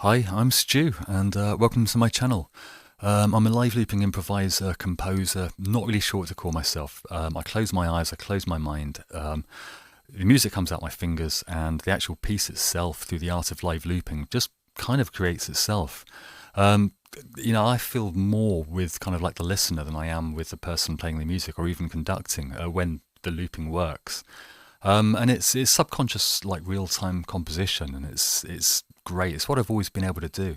Hi, I'm Stu, and welcome to my channel. I'm a live looping improviser, composer, not really sure what to call myself. I close my eyes, I close my mind. The music comes out my fingers, and the actual piece itself, through the art of live looping, just kind of creates itself. Um, I feel more with kind of like the listener than I am with the person playing the music or even conducting when the looping works. And it's subconscious, like real time composition, and it's great. It's what I've always been able to do.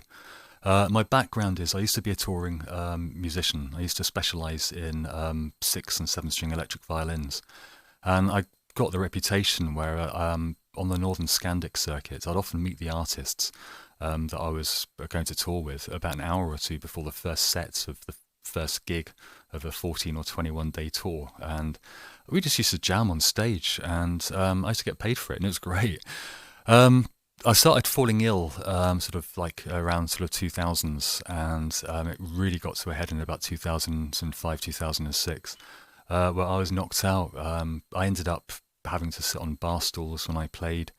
My background is I used to be a touring musician. I used to specialize in six and seven string electric violins, and I got the reputation where on the Northern Scandic circuit, I'd often meet the artists that I was going to tour with about an hour or two before the first set of the first gig of a 14 or 21 day tour, and we just used to jam on stage, and I used to get paid for it, and it was great. I started falling ill sort of like around sort of 2000s, and it really got to a head in about 2005, 2006, where I was knocked out. I ended up having to sit on bar stools when I played,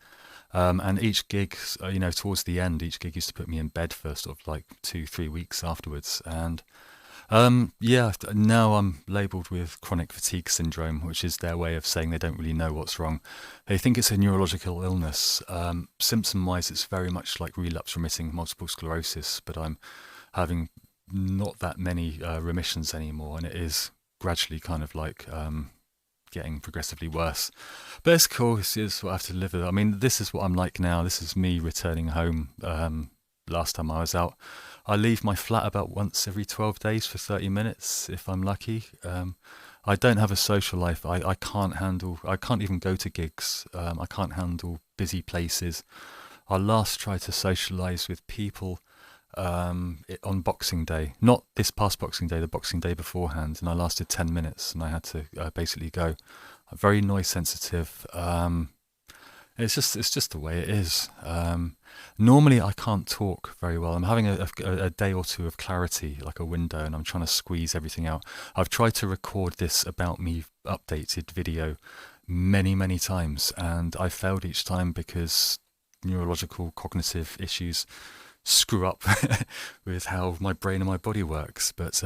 and each gig, towards the end, each gig used to put me in bed for sort of like 2, 3 weeks afterwards, and now I'm labelled with chronic fatigue syndrome, which is their way of saying they don't really know what's wrong. They think it's a neurological illness. Symptom-wise, it's very much like relapse-remitting multiple sclerosis, but I'm having not that many remissions anymore, and it is gradually kind of like getting progressively worse. But it's cool. It's what I have to live with. I mean, this is what I'm like now. This is me returning home. Last time I was out, I leave my flat about once every 12 days for 30 minutes if I'm lucky. I don't have a social life. I can't even go to gigs. I can't handle busy places. I last tried to socialise with people on Boxing Day, not this past Boxing Day, the Boxing Day beforehand, and I lasted 10 minutes and I had to basically go. I'm very noise sensitive. It's just the way it is. Normally, I can't talk very well. I'm having a day or two of clarity, like a window, and I'm trying to squeeze everything out. I've tried to record this About Me updated video many, many times, and I failed each time because neurological cognitive issues screw up with how my brain and my body works. But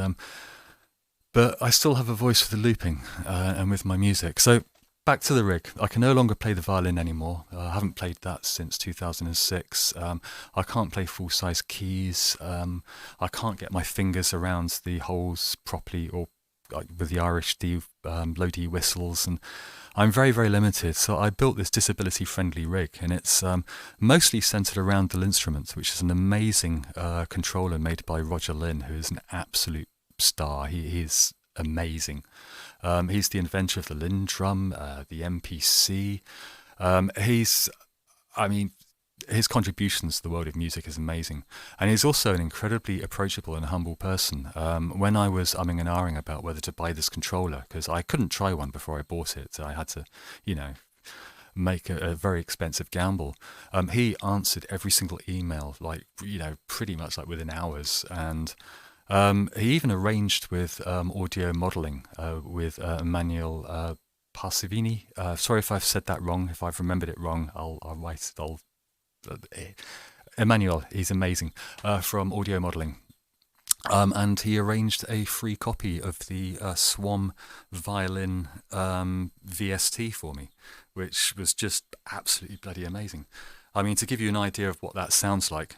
I still have a voice for the looping and with my music. So back to the rig. I can no longer play the violin anymore. I haven't played that since 2006. I can't play full-size keys. I can't get my fingers around the holes properly, or like with the Irish D, low D whistles, and I'm very, very limited. So I built this disability-friendly rig, and it's mostly centered around the instrument, which is an amazing controller made by Roger Lynn, who is an absolute star. He's amazing. He's the inventor of the Lynn drum, the MPC. His contributions to the world of music is amazing. And he's also an incredibly approachable and humble person. When I was umming and ahhing about whether to buy this controller, because I couldn't try one before I bought it, I had to, make a very expensive gamble. He answered every single email, pretty much like within hours. And he even arranged with audio modeling with Emmanuele Parsivini. Sorry if I've said that wrong. If I've remembered it wrong, I'll write it. Emmanuele, he's amazing, from audio modeling. And he arranged a free copy of the Swam violin VST for me, which was just absolutely bloody amazing. I mean, to give you an idea of what that sounds like.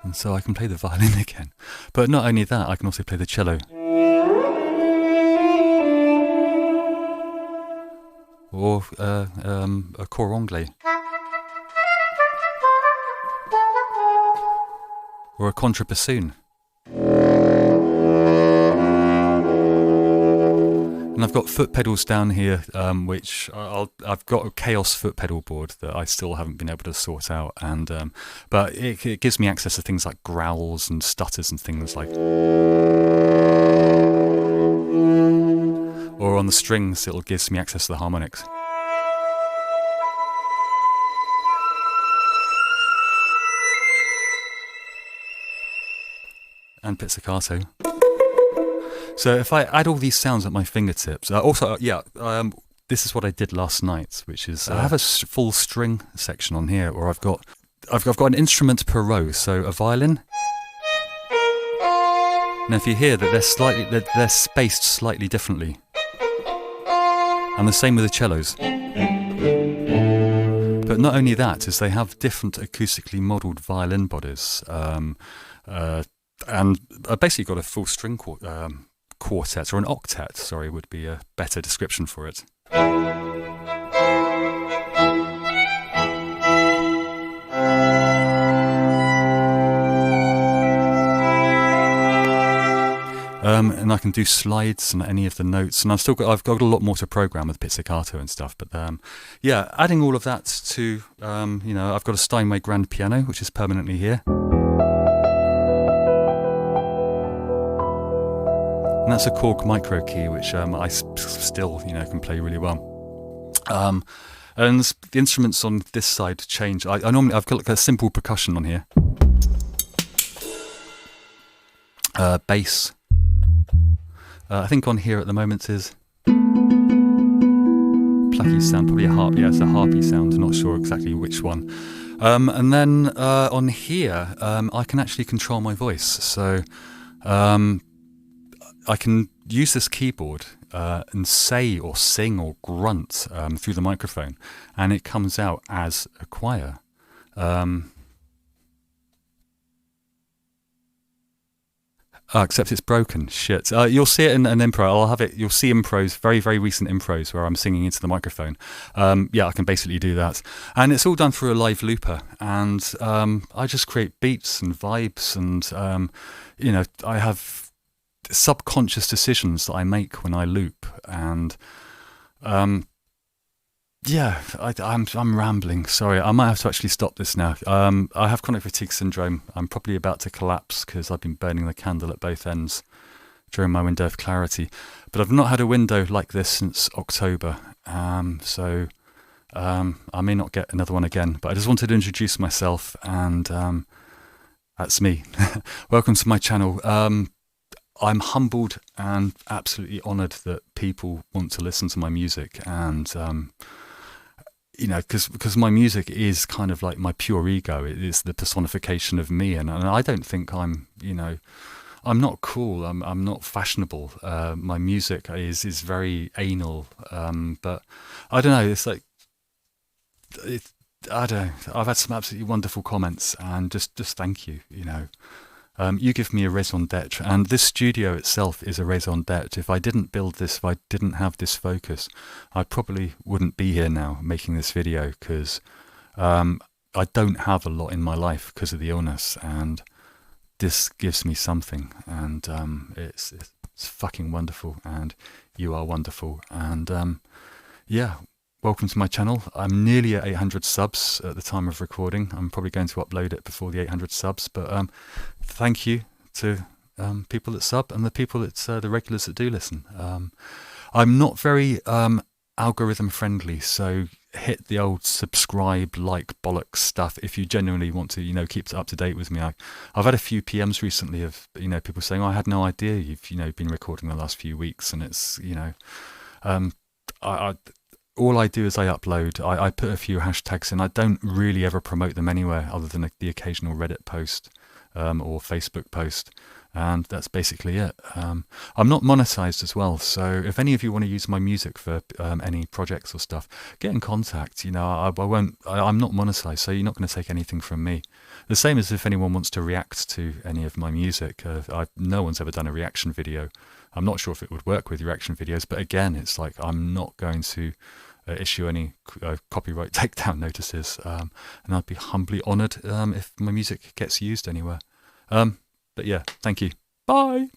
And so I can play the violin again. But not only that, I can also play the cello. Or a cor anglais. Or a contrabassoon. And I've got foot pedals down here, which I've got a Chaos foot pedal board that I still haven't been able to sort out, and but it gives me access to things like growls and stutters and things like. Or on the strings, it gives me access to the harmonics. And pizzicato. So if I add all these sounds at my fingertips, this is what I did last night, which is I have a full string section on here, or I've got an instrument per row, so a violin. Now, if you hear that they're spaced slightly differently, and the same with the cellos. But not only that, is they have different acoustically modelled violin bodies, and I basically got a full string quartet, or an octet, sorry, would be a better description for it. And I can do slides and any of the notes, and I've got a lot more to program with pizzicato and stuff. But yeah, adding all of that to I've got a Steinway grand piano which is permanently here, and that's a Korg micro key which I still can play really well. And the instruments on this side change. I've got like a simple percussion on here, bass. I think on here at the moment is plucky sound, probably a harp. Yeah, it's a harpy sound. I'm not sure exactly which one. And then on here, I can actually control my voice. So I can use this keyboard and say or sing or grunt through the microphone, and it comes out as a choir. Except it's broken. Shit. You'll see it in an impro. You'll see impros, very, very recent impros where I'm singing into the microphone. Yeah, I can basically do that. And it's all done through a live looper. And I just create beats and vibes. And, I have subconscious decisions that I make when I loop. And, yeah, I'm rambling. Sorry, I might have to actually stop this now. I have chronic fatigue syndrome. I'm probably about to collapse because I've been burning the candle at both ends during my window of clarity. But I've not had a window like this since October, so I may not get another one again. But I just wanted to introduce myself, and that's me. Welcome to my channel. I'm humbled and absolutely honoured that people want to listen to my music, and because my music is kind of like my pure ego. It is the personification of me, and I don't think I'm not cool. I'm not fashionable. My music is very anal, but I don't know. It's like I don't know. I've had some absolutely wonderful comments, and just thank you. You give me a raison d'etre, and this studio itself is a raison d'etre. If I didn't build this, if I didn't have this focus, I probably wouldn't be here now making this video, because I don't have a lot in my life because of the illness, and this gives me something, and it's fucking wonderful, and you are wonderful, and yeah. Welcome to my channel. I'm nearly at 800 subs at the time of recording. I'm probably going to upload it before the 800 subs, but thank you to people that sub and the people that the regulars that do listen. I'm not very algorithm friendly, so hit the old subscribe, like, bollocks stuff if you genuinely want to, keep up to date with me. I've had a few PMs recently of people saying, I had no idea you've been recording the last few weeks, and it's all I do is I upload. I put a few hashtags in. I don't really ever promote them anywhere other than the occasional Reddit post or Facebook post, and that's basically it. I'm not monetized as well, so if any of you want to use my music for any projects or stuff, get in contact. I won't. I'm not monetized, so you're not going to take anything from me. The same as if anyone wants to react to any of my music. No one's ever done a reaction video. I'm not sure if it would work with reaction videos, but again, it's like I'm not going to issue any copyright takedown notices, and I'd be humbly honoured if my music gets used anywhere. But yeah, thank you. Bye.